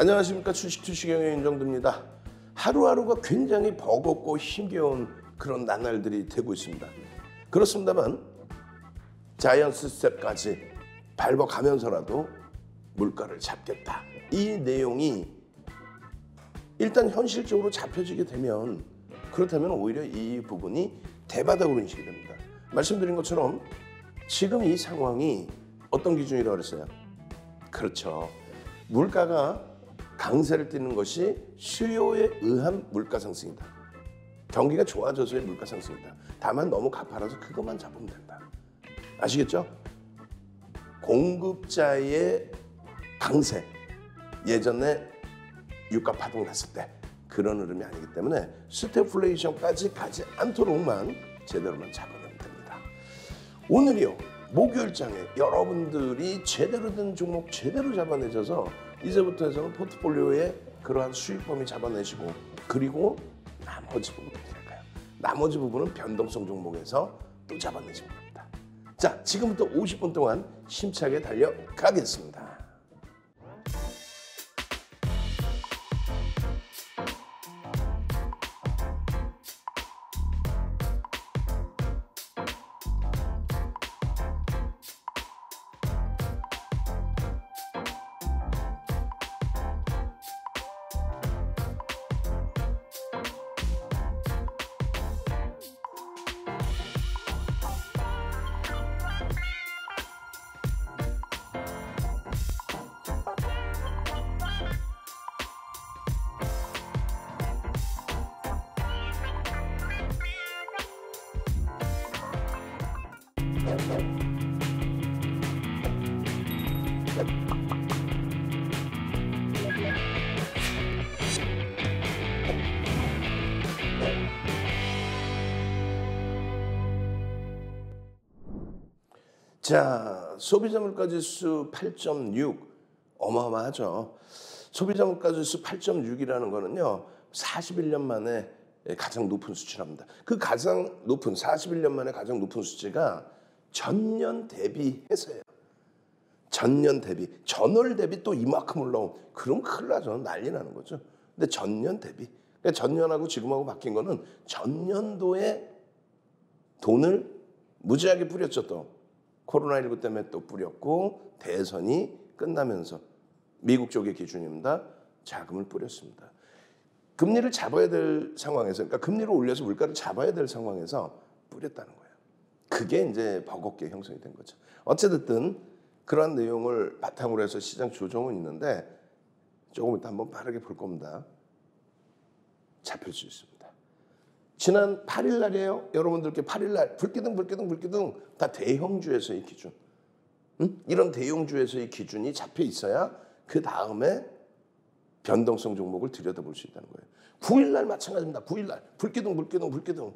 안녕하십니까. 주식투시경의 윤정두입니다. 하루하루가 굉장히 버겁고 힘겨운 그런 나날들이 되고 있습니다. 그렇습니다만 자이언트 스텝까지 밟아가면서라도 물가를 잡겠다. 이 내용이 일단 현실적으로 잡혀지게 되면, 그렇다면 오히려 이 부분이 대바닥으로 인식이 됩니다. 말씀드린 것처럼 지금 이 상황이 어떤 기준이라고 그랬어요? 그렇죠. 물가가 강세를 띠는 것이 수요에 의한 물가 상승이다. 경기가 좋아져서의 물가 상승이다. 다만 너무 가파라서 그것만 잡으면 된다. 아시겠죠? 공급자의 강세, 예전에 유가 파동 났을 때 그런 흐름이 아니기 때문에 스태플레이션까지 가지 않도록만 제대로만 잡아내면 됩니다. 오늘이요, 목요일장에 여러분들이 제대로 된 종목 제대로 잡아내셔서 이제부터 해서는 포트폴리오에 그러한 수익 범위 잡아내시고, 그리고 나머지 부분 어떻게 할까요? 나머지 부분은 변동성 종목에서 또 잡아내시면 됩니다. 자, 지금부터 50분 동안 힘차게 달려가겠습니다. 자, 소비자 물가지수 8.6 어마어마하죠. 소비자 물가지수 8.6이라는 거는요, 41년 만에 가장 높은 수치랍니다. 그 가장 높은 41년 만에 가장 높은 수치가 전년 대비해서예요. 전년 대비, 전월 대비 또 이만큼 올라온, 그럼 큰일 나죠. 난리 나는 거죠. 근데 전년 대비, 그러니까 전년하고 지금하고 바뀐 거는 전년도에 돈을 무지하게 뿌렸죠. 또 코로나19 때문에 또 뿌렸고, 대선이 끝나면서 미국 쪽의 기준입니다. 자금을 뿌렸습니다. 금리를 잡아야 될 상황에서, 그러니까 금리를 올려서 물가를 잡아야 될 상황에서 뿌렸다는 거예요. 그게 이제 버겁게 형성이 된 거죠. 어찌됐든 그러한 내용을 바탕으로 해서 시장 조정은 있는데, 조금 이따 한번 빠르게 볼 겁니다. 잡힐 수 있습니다. 지난 8일 날이에요. 여러분들께 8일 날 불기둥 다 대형주에서의 기준. 이런 대형주에서의 기준이 잡혀 있어야 그 다음에 변동성 종목을 들여다볼 수 있다는 거예요. 9일 날 마찬가지입니다. 9일 날 불기둥.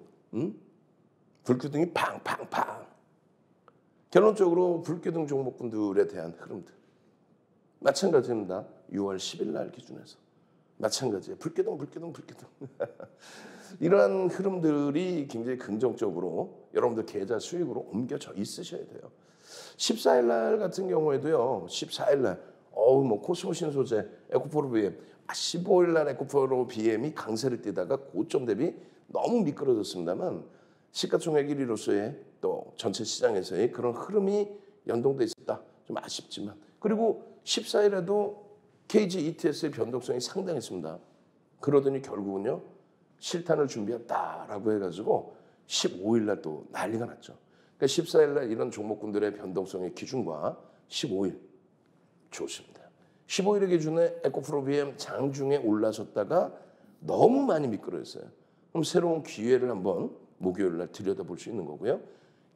불기둥이 팡팡팡. 결론적으로 불기둥 종목군들에 대한 흐름들. 마찬가지입니다. 6월 10일 날 기준에서. 마찬가지예요. 불기둥. 이러한 흐름들이 굉장히 긍정적으로 여러분들 계좌 수익으로 옮겨져 있으셔야 돼요. 14일 날 같은 경우에도요. 14일 날 코스모 신소재, 에코프로 BM, 15일 날 에코프로 BM이 강세를 띠다가 고점 대비 너무 미끄러졌습니다만, 시가총액 1위로서의 또 전체 시장에서의 그런 흐름이 연동돼 있었다. 좀 아쉽지만. 그리고 14일에도 KG ETS의 변동성이 상당했습니다. 그러더니 결국은요, 실탄을 준비했다라고 해가지고 15일 날 또 난리가 났죠. 그러니까 14일 날 이런 종목군들의 변동성의 기준과 15일 좋습니다. 15일의 기준에 에코프로 BM 장중에 올라섰다가 너무 많이 미끄러졌어요. 그럼 새로운 기회를 한번 목요일 날 들여다볼 수 있는 거고요.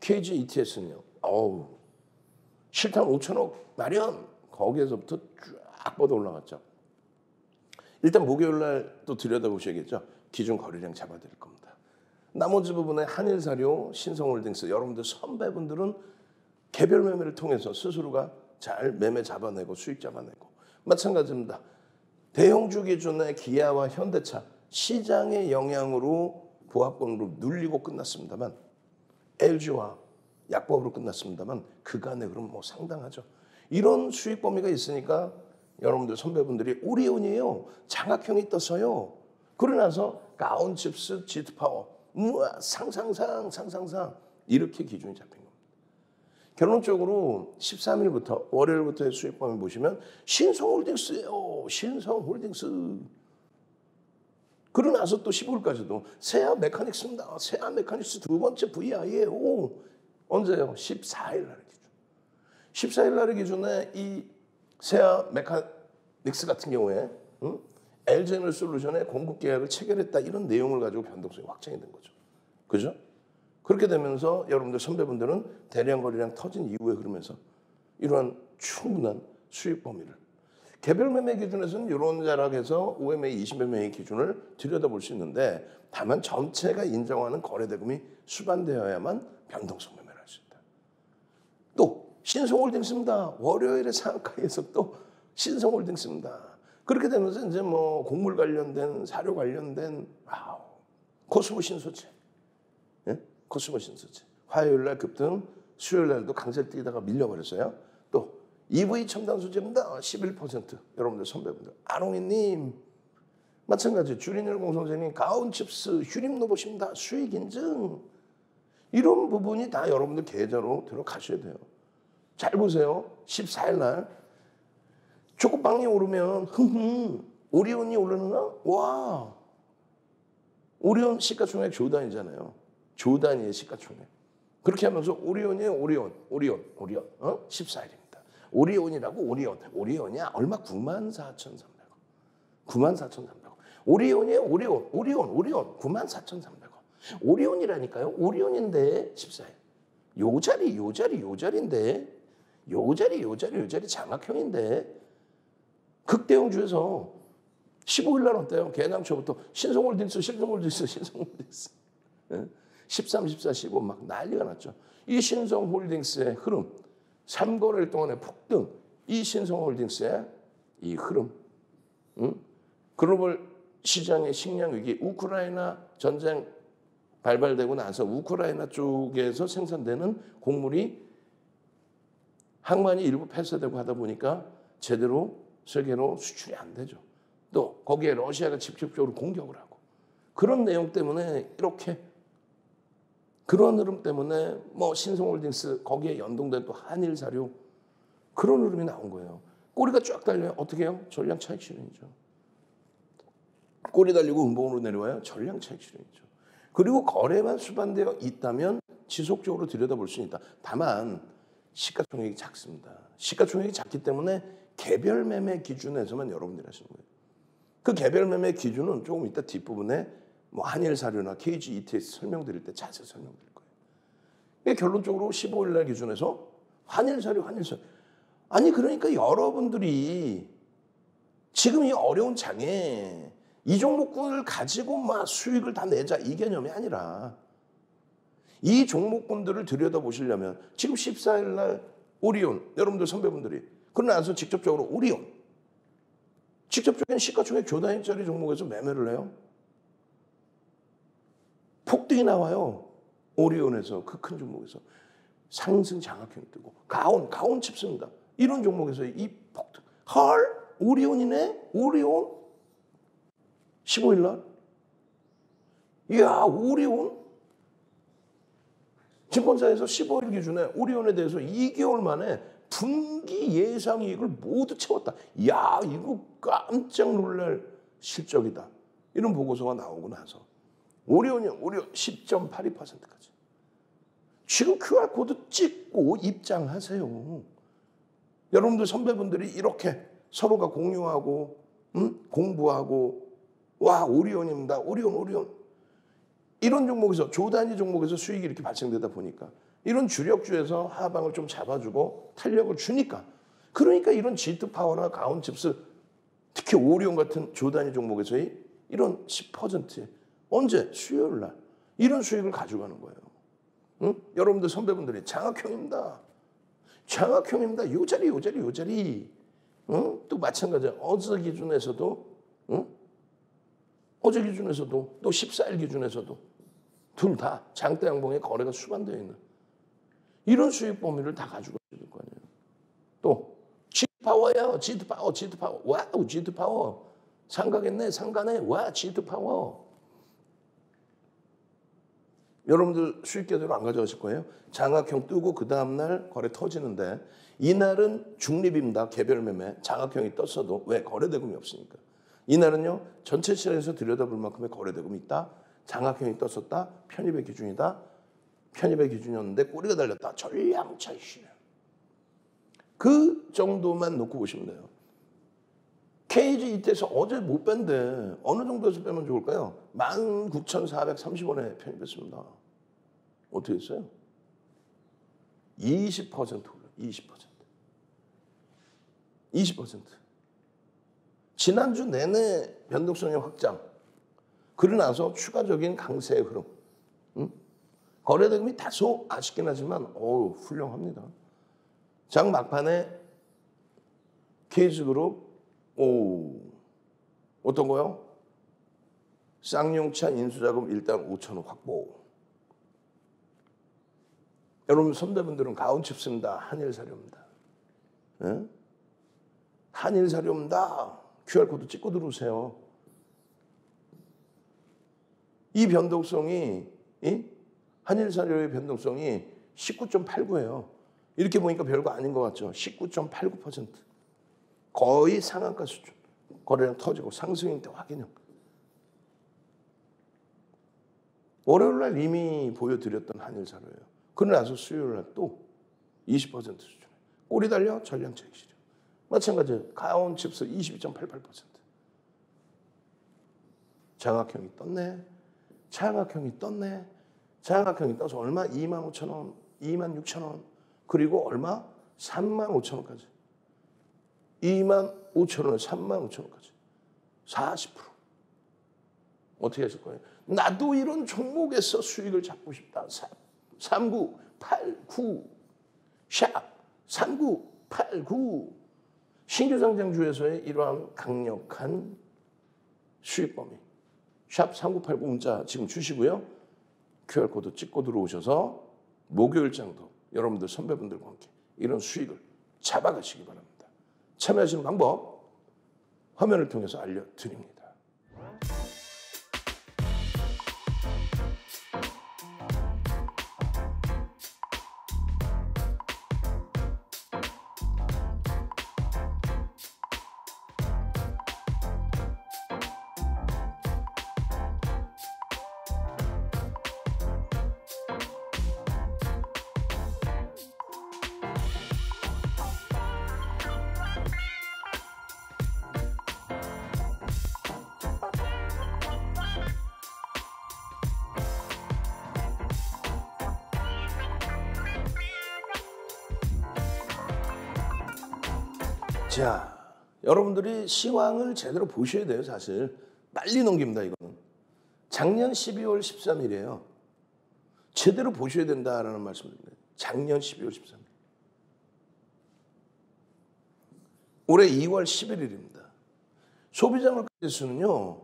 KG ETS는요. 실탄 5천억 마련. 거기에서부터 쫙 뻗어 올라갔죠. 일단 목요일 날 또 들여다보셔야겠죠. 기준 거래량 잡아드릴 겁니다. 나머지 부분에 한일사료, 신성홀딩스, 여러분들 선배분들은 개별 매매를 통해서 스스로가 잘 매매 잡아내고 수익 잡아내고, 마찬가지입니다. 대형주 기준의 기아와 현대차 시장의 영향으로 보합권으로 눌리고 끝났습니다만, LG와 약법으로 끝났습니다만 그간의 흐름 상당하죠. 이런 수익 범위가 있으니까 여러분들 선배분들이 오리온이에요. 장학형이 떴어요. 그러고 나서 가온칩스, 지트파워, 상상상 이렇게 기준이 잡힌 겁니다. 결론적으로 13일부터 월요일부터의 수익범위 보시면 신성홀딩스예요. 신성홀딩스. 그러고 나서 또 15일까지도 세아 메카닉스입니다. 세아 메카닉스 두 번째 VI예요. 언제요? 14일 날의 기준. 14일 날의 기준에 이 세아 메카닉스 같은 경우에 LG에너솔루션의 공급 계약을 체결했다 이런 내용을 가지고 변동성이 확정이 된 거죠. 그죠? 그렇게 되면서 여러분들 선배분들은 대량 거래량 터진 이후에 그러면서 이러한 충분한 수익 범위를 개별 매매 기준에서는 이런 자락에서 OMA 20여 명의 기준을 들여다볼 수 있는데 다만 전체가 인정하는 거래대금이 수반되어야만 변동성 매매를 할 수 있다. 또 신성홀딩스입니다. 월요일에 상하에서 또 신성홀딩스입니다. 그렇게 되면서 이제 뭐 곡물 관련된 사료 관련된 코스모 신소재, 예? 코스모 신소재. 화요일 날 급등, 수요일 날도 강세를 띄다가 밀려버렸어요. 또 EV 첨단 소재입니다. 11%. 여러분들 선배분들. 아롱이님 마찬가지. 주린열공 선생님 가온칩스 휴림 로봇입니다. 수익 인증. 이런 부분이 다 여러분들 계좌로 들어가셔야 돼요. 잘 보세요. 14일 날 초코빵이 오르면 오리온이 오르나? 와. 오리온 시가총액 조단위잖아요. 조단위의 시가총액. 그렇게 하면서 오리온. 14일입니다. 오리온이라고 오리온이야 얼마? 94,300원. 94,300원. 오리온이에요. 오리온. 94,300원. 오리온이라니까요. 오리온인데 14일. 요 자리인데 요 자리 장학형인데 극대형주에서 15일 날 어때요? 개장초부터 신성홀딩스. 13, 14, 15 막 난리가 났죠. 이 신성홀딩스의 흐름, 3거래일 동안의 폭등, 이 신성홀딩스의 이 흐름, 글로벌 시장의 식량 위기, 우크라이나 전쟁 발발되고 나서 우크라이나 쪽에서 생산되는 곡물이 항만이 일부 폐쇄되고 하다 보니까 제대로 세계로 수출이 안 되죠. 또 거기에 러시아가 직접적으로 공격을 하고 그런 내용 때문에 이렇게 그런 흐름 때문에 뭐 신성홀딩스 거기에 연동된 또 한일사료 그런 흐름이 나온 거예요. 꼬리가 쫙 달려요. 어떻게 해요? 전량 차익 실현이죠. 꼬리 달리고 음봉으로 내려와요. 전량 차익 실현이죠. 그리고 거래만 수반되어 있다면 지속적으로 들여다볼 수 있다. 다만 시가총액이 작습니다. 시가총액이 작기 때문에 개별 매매 기준에서만 여러분들이 하시는 거예요. 그 개별 매매 기준은 조금 이따 뒷부분에 뭐 한일사료나 KG ETS 설명드릴 때 자세히 설명드릴 거예요. 결론적으로 15일 날 기준에서 한일사료. 아니 그러니까 여러분들이 지금 이 어려운 장에 이 종목군을 가지고 막 수익을 다 내자 이 개념이 아니라 이 종목군들을 들여다보시려면 지금 14일 날 오리온 여러분들 선배분들이 그러고 나서 직접적으로 오리온 직접적인 시가총액 조단위짜리 종목에서 매매를 해요. 폭등이 나와요. 오리온에서 그 큰 종목에서 상승 장학형이 뜨고 가온 칩스입니다. 이런 종목에서 이 폭등. 헐 오리온이네. 오리온 15일 날. 이야 오리온. 증권사에서 15일 기준에 오리온에 대해서 2개월 만에 분기 예상이익을 모두 채웠다. 야 이거 깜짝 놀랄 실적이다. 이런 보고서가 나오고 나서 오리온 10.82%까지. 지금 QR코드 찍고 입장하세요. 여러분들 선배분들이 이렇게 서로가 공유하고 공부하고 와 오리온입니다. 오리온. 이런 종목에서 조단위 종목에서 수익이 이렇게 발생되다 보니까 이런 주력주에서 하방을 좀 잡아주고 탄력을 주니까 그러니까 이런 G2파워나 가온칩스 특히 오리온 같은 조단위 종목에서의 이런 10%의 언제? 수요일 날 이런 수익을 가져가는 거예요. 여러분들 선배분들이 장학형입니다. 요 자리. 또 마찬가지야. 어제 기준에서도 또 14일 기준에서도 둘 다 장대 양봉의 거래가 수반되어 있는 이런 수익 범위를 다 가지고 있을 거 아니에요. 또 G2파워예요. G2파워, G2파워. 와우, G2파워. 상가겠네, 상가네. 와, G2파워. 여러분들 수익 계좌로 안 가져가실 거예요? 장학형 뜨고 그 다음날 거래 터지는데 이날은 중립입니다. 개별 매매. 장학형이 떴어도 왜? 거래대금이 없으니까. 이날은요. 전체 시장에서 들여다볼 만큼의 거래대금이 있다. 장학형이 떴었다. 편입의 기준이다. 편입의 기준이었는데 꼬리가 달렸다. 전량차익. 그 정도만 놓고 보시면 돼요. KG 이때에서 어제 못 뺀데 어느 정도에서 빼면 좋을까요? 19,430원에 편입했습니다. 어떻게 했어요? 20% 올라. 20%. 지난주 내내 변동성의 확장. 그러고 나서 추가적인 강세의 흐름. 거래대금이 다소 아쉽긴 하지만 훌륭합니다. 장 막판에 KG그룹 어떤 거요? 쌍용차 인수자금 일단 5천억 확보. 여러분 선배분들은 가온칩스입니다. 한일사료입니다. 예? 한일사료입니다. QR코드 찍고 들어오세요. 이 변동성이 한일사료의 변동성이 19.89예요. 이렇게 보니까 별거 아닌 것 같죠. 19.89%. 거의 상한가 수준. 거래량 터지고 상승일 때 확인형. 월요일 날 이미 보여드렸던 한일사료예요. 그러고 나서 수요일 날 또 20% 수준. 꼬리 달려 전량차익 실현. 마찬가지예요. 가온칩스 22.88%. 장학형이 떴네. 장학형이 떠서 얼마? 25,000원, 26,000원. 그리고 얼마? 35,000원까지. 25,000원에 35,000원까지. 40%. 어떻게 했을 거예요? 나도 이런 종목에서 수익을 잡고 싶다. 3989. 샵 3989. 신규 상장주에서의 이러한 강력한 수익 범위. 샵 3989 문자 지금 주시고요. QR코드 찍고 들어오셔서 목요일장도 여러분들 선배분들과 함께 이런 수익을 잡아가시기 바랍니다. 참여하시는 방법 화면을 통해서 알려드립니다. 자, 여러분들이 시황을 제대로 보셔야 돼요. 사실 빨리 넘깁니다. 이거는 작년 12월 13일이에요. 제대로 보셔야 된다라는 말씀입니다. 작년 12월 13일. 올해 2월 11일입니다. 소비자 물가 지수는요.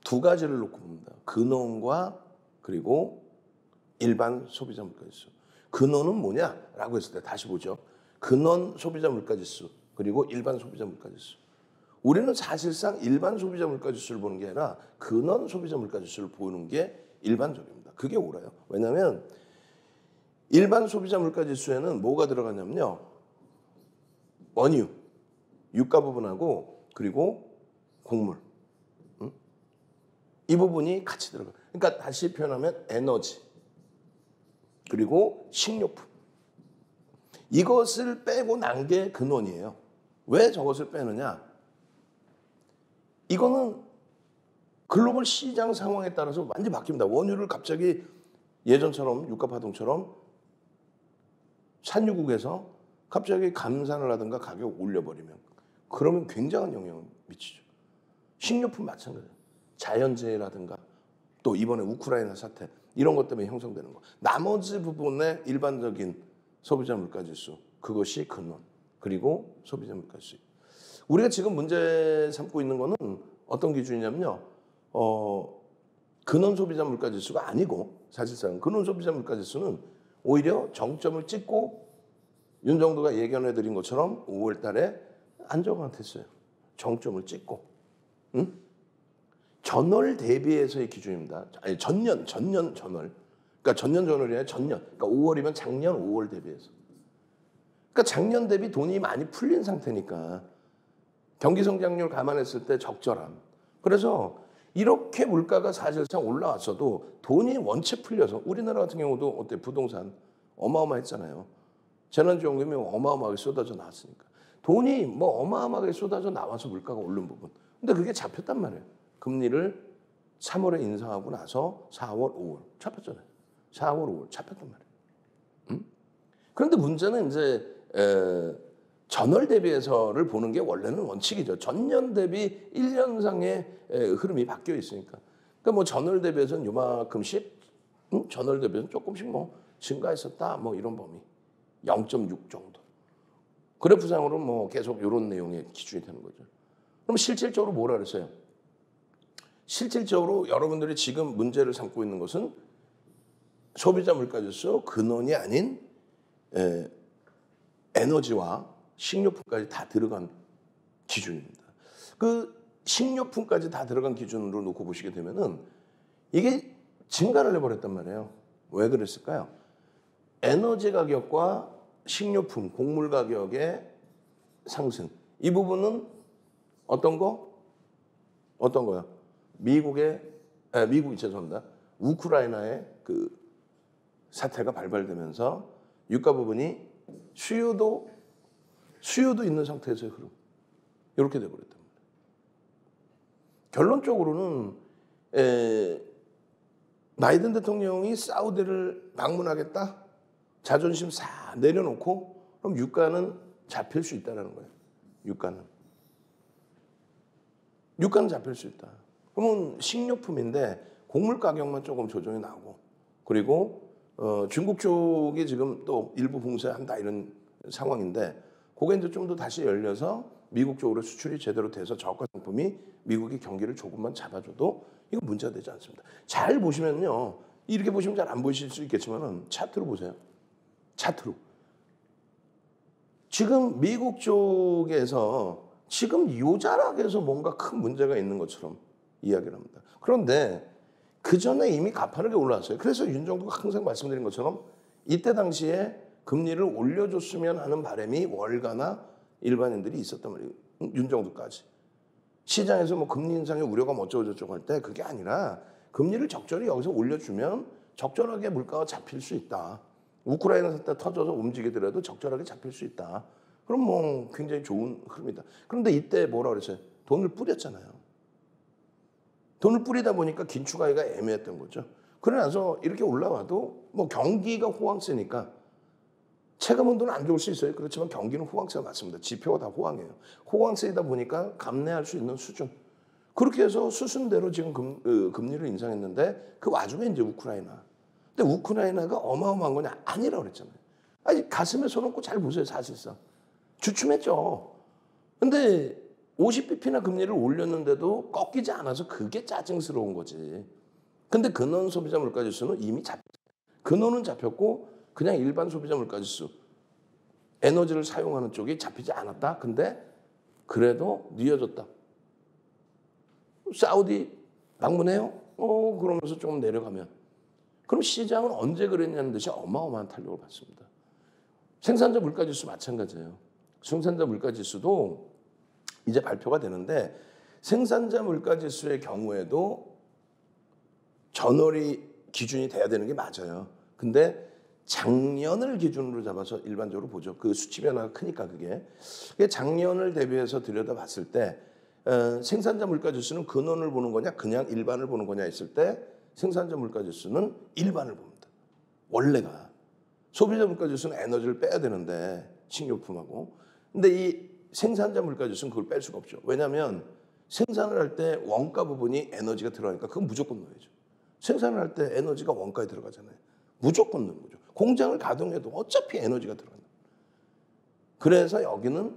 두 가지를 놓고 봅니다. 근원과 그리고 일반 소비자 물가 지수. 근원은 뭐냐라고 했을 때 다시 보죠. 근원 소비자 물가지수 그리고 일반 소비자 물가지수. 우리는 사실상 일반 소비자 물가지수를 보는 게 아니라 근원 소비자 물가지수를 보는 게 일반적입니다. 그게 옳아요. 왜냐하면 일반 소비자 물가지수에는 뭐가 들어가냐면요. 원유, 유가 부분하고 그리고 곡물. 이 부분이 같이 들어가요. 그러니까 다시 표현하면 에너지 그리고 식료품. 이것을 빼고 난 게 근원이에요. 왜 저것을 빼느냐? 이거는 글로벌 시장 상황에 따라서 완전히 바뀝니다. 원유를 갑자기 예전처럼 유가 파동처럼 산유국에서 갑자기 감산을 하든가 가격 올려버리면 그러면 굉장한 영향을 미치죠. 식료품 마찬가지예요. 자연재해라든가 또 이번에 우크라이나 사태 이런 것 때문에 형성되는 거. 나머지 부분의 일반적인 소비자 물가지수 그것이 근원 그리고 소비자 물가지수. 우리가 지금 문제 삼고 있는 거는 어떤 기준이냐면요. 근원 소비자 물가지수가 아니고 사실상 근원 소비자 물가지수는 오히려 정점을 찍고 윤 정부가 예견해 드린 것처럼 5월 달에 안정화됐어요. 정점을 찍고. 응? 전월 대비해서의 기준입니다. 아니 전월. 그러니까 전년 전월이 아니라 전년. 그러니까 5월이면 작년 5월 대비해서. 그러니까 작년 대비 돈이 많이 풀린 상태니까 경기 성장률 감안했을 때 적절함. 그래서 이렇게 물가가 사실상 올라왔어도 돈이 원체 풀려서 우리나라 같은 경우도 어때 부동산 어마어마했잖아요. 재난지원금이 어마어마하게 쏟아져 나왔으니까. 돈이 뭐 어마어마하게 쏟아져 나와서 물가가 오른 부분. 근데 그게 잡혔단 말이에요. 금리를 3월에 인상하고 나서 4월, 5월 잡혔잖아요. 4월, 5월 잡혔단 말이에요. 응? 그런데 문제는 이제 전월 대비해서를 보는 게 원래는 원칙이죠. 전년 대비 1년상의 흐름이 바뀌어 있으니까. 그러니까 뭐 전월 대비해서는 요만큼씩, 전월 대비해서는 조금씩 뭐 증가했었다, 뭐 이런 범위. 0.6 정도. 그래프상으로 뭐 계속 이런 내용의 기준이 되는 거죠. 그럼 실질적으로 뭐라 그랬어요? 실질적으로 여러분들이 지금 문제를 삼고 있는 것은 소비자 물가지수 근원이 아닌 에너지와 식료품까지 다 들어간 기준입니다. 그 식료품까지 다 들어간 기준으로 놓고 보시게 되면은 이게 증가를 해버렸단 말이에요. 왜 그랬을까요? 에너지 가격과 식료품, 곡물 가격의 상승. 이 부분은 어떤 거? 어떤 거요? 미국이 죄송합니다. 우크라이나의 그 사태가 발발되면서 유가 부분이 수요도 있는 상태에서의 흐름. 이렇게 돼버렸단 말이에요. 결론적으로는 바이든 대통령이 사우디를 방문하겠다? 자존심 싹 내려놓고 그럼 유가는 잡힐 수 있다는 거예요. 유가는 잡힐 수 있다. 그러면 식료품인데 곡물 가격만 조금 조정이 나고 그리고 중국 쪽이 지금 또 일부 봉쇄한다 이런 상황인데 그게 이제 좀 더 다시 열려서 미국 쪽으로 수출이 제대로 돼서 저가 상품이 미국이 경기를 조금만 잡아줘도 이거 문제가 되지 않습니다. 잘 보시면요. 이렇게 보시면 잘 안 보이실 수 있겠지만은 차트로 보세요. 차트로. 지금 미국 쪽에서 지금 요 자락에서 뭔가 큰 문제가 있는 것처럼 이야기를 합니다. 그런데 그 전에 이미 가파르게 올라왔어요. 그래서 윤 정부가 항상 말씀드린 것처럼 이때 당시에 금리를 올려줬으면 하는 바람이 월가나 일반인들이 있었단 말이에요. 윤 정부까지. 시장에서 뭐 금리 인상의 우려가 어쩌고저쩌고 할 때 그게 아니라 금리를 적절히 여기서 올려주면 적절하게 물가가 잡힐 수 있다. 우크라이나 사태 터져서 움직이더라도 적절하게 잡힐 수 있다. 그럼 뭐 굉장히 좋은 흐름이다. 그런데 이때 뭐라 그랬어요? 돈을 뿌렸잖아요. 돈을 뿌리다 보니까 긴축하기가 애매했던 거죠. 그러나서 이렇게 올라와도 뭐 경기가 호황세니까 체감온도는 안 좋을 수 있어요. 그렇지만 경기는 호황세가 맞습니다. 지표가 다 호황이에요. 호황세이다 보니까 감내할 수 있는 수준. 그렇게 해서 수순대로 지금 금리를 인상했는데 그 와중에 이제 우크라이나. 근데 우크라이나가 어마어마한 거냐? 아니라고 그랬잖아요. 아니 가슴에 손 얹고 잘 보세요. 사실상. 주춤했죠. 근데 50bp나 금리를 올렸는데도 꺾이지 않아서 그게 짜증스러운 거지. 근데 근원 소비자 물가지수는 이미 근원은 잡혔고 그냥 일반 소비자 물가지수 에너지를 사용하는 쪽이 잡히지 않았다. 근데 그래도 늦어졌다. 사우디 방문해요? 그러면서 조금 내려가면. 그럼 시장은 언제 그랬냐는 듯이 어마어마한 탄력을 받습니다. 생산자 물가지수 마찬가지예요. 생산자 물가지수도 이제 발표가 되는데 생산자 물가지수의 경우에도 전월이 기준이 돼야 되는 게 맞아요. 근데 작년을 기준으로 잡아서 일반적으로 보죠. 그 수치 변화가 크니까 그게 작년을 대비해서 들여다봤을 때 생산자 물가지수는 근원을 보는 거냐 그냥 일반을 보는 거냐 했을 때 생산자 물가지수는 일반을 봅니다. 원래가. 소비자 물가지수는 에너지를 빼야 되는데 식료품하고. 근데 이 생산자 물가지수는 그걸 뺄 수가 없죠. 왜냐하면 생산을 할 때 원가 부분이 에너지가 들어가니까 그건 무조건 넣어야죠. 생산을 할 때 에너지가 원가에 들어가잖아요. 무조건 넣는 거죠. 공장을 가동해도 어차피 에너지가 들어간다. 그래서 여기는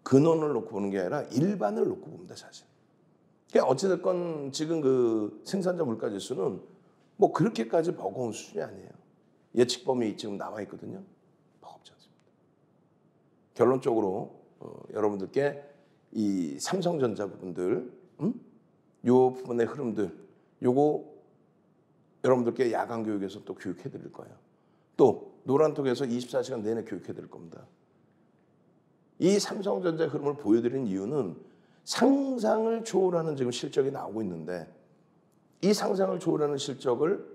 근원을 놓고 보는 게 아니라 일반을 놓고 봅니다, 사실. 그러니까 어찌됐건 지금 그 생산자 물가지수는 뭐 그렇게까지 버거운 수준이 아니에요. 예측 범위 지금 나와 있거든요. 버겁지 않습니다. 결론적으로 여러분들께 이 삼성전자 부분들, 요 부분의 흐름들, 요거 여러분들께 야간 교육에서 또 교육해 드릴 거예요. 또 노란톡에서 24시간 내내 교육해 드릴 겁니다. 이 삼성전자 흐름을 보여드린 이유는 상상을 초월하는 지금 실적이 나오고 있는데 이 상상을 초월하는 실적을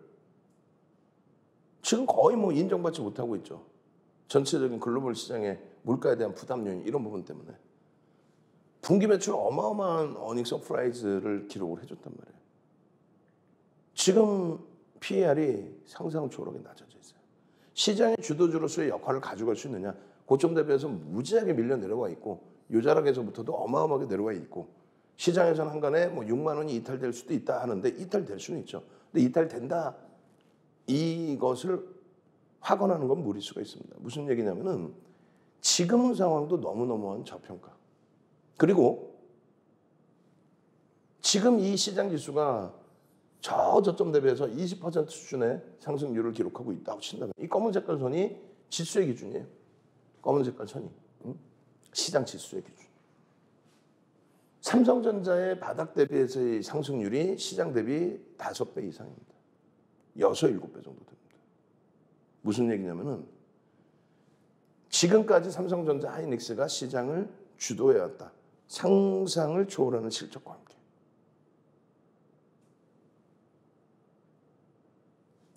지금 거의 뭐 인정받지 못하고 있죠. 전체적인 글로벌 시장의 물가에 대한 부담 요인 이런 부분 때문에 분기 매출 어마어마한 어닝 서프라이즈를 기록을 해줬단 말이에요. 지금 PER이 상상 초월하게 낮아져 있어요. 시장의 주도주로서의 역할을 가져갈 수 있느냐? 고점 대비해서 무지하게 밀려 내려와 있고 요자락에서부터도 어마어마하게 내려와 있고 시장에서는 한간에 뭐 6만 원이 이탈될 수도 있다 하는데 이탈될 수는 있죠. 근데 이탈된다 이것을 확언하는 건 무리수가 있습니다. 무슨 얘기냐면은 지금 상황도 너무너무한 저평가. 그리고 지금 이 시장 지수가 저점 대비해서 20% 수준의 상승률을 기록하고 있다고 친다면 이 검은 색깔 선이 지수의 기준이에요. 검은 색깔 선이 시장 지수의 기준. 삼성전자의 바닥 대비해서의 상승률이 시장 대비 5배 이상입니다. 6, 7배 정도 됩니다. 무슨 얘기냐면은 지금까지 삼성전자 하이닉스가 시장을 주도해왔다. 상상을 초월하는 실적과 함께.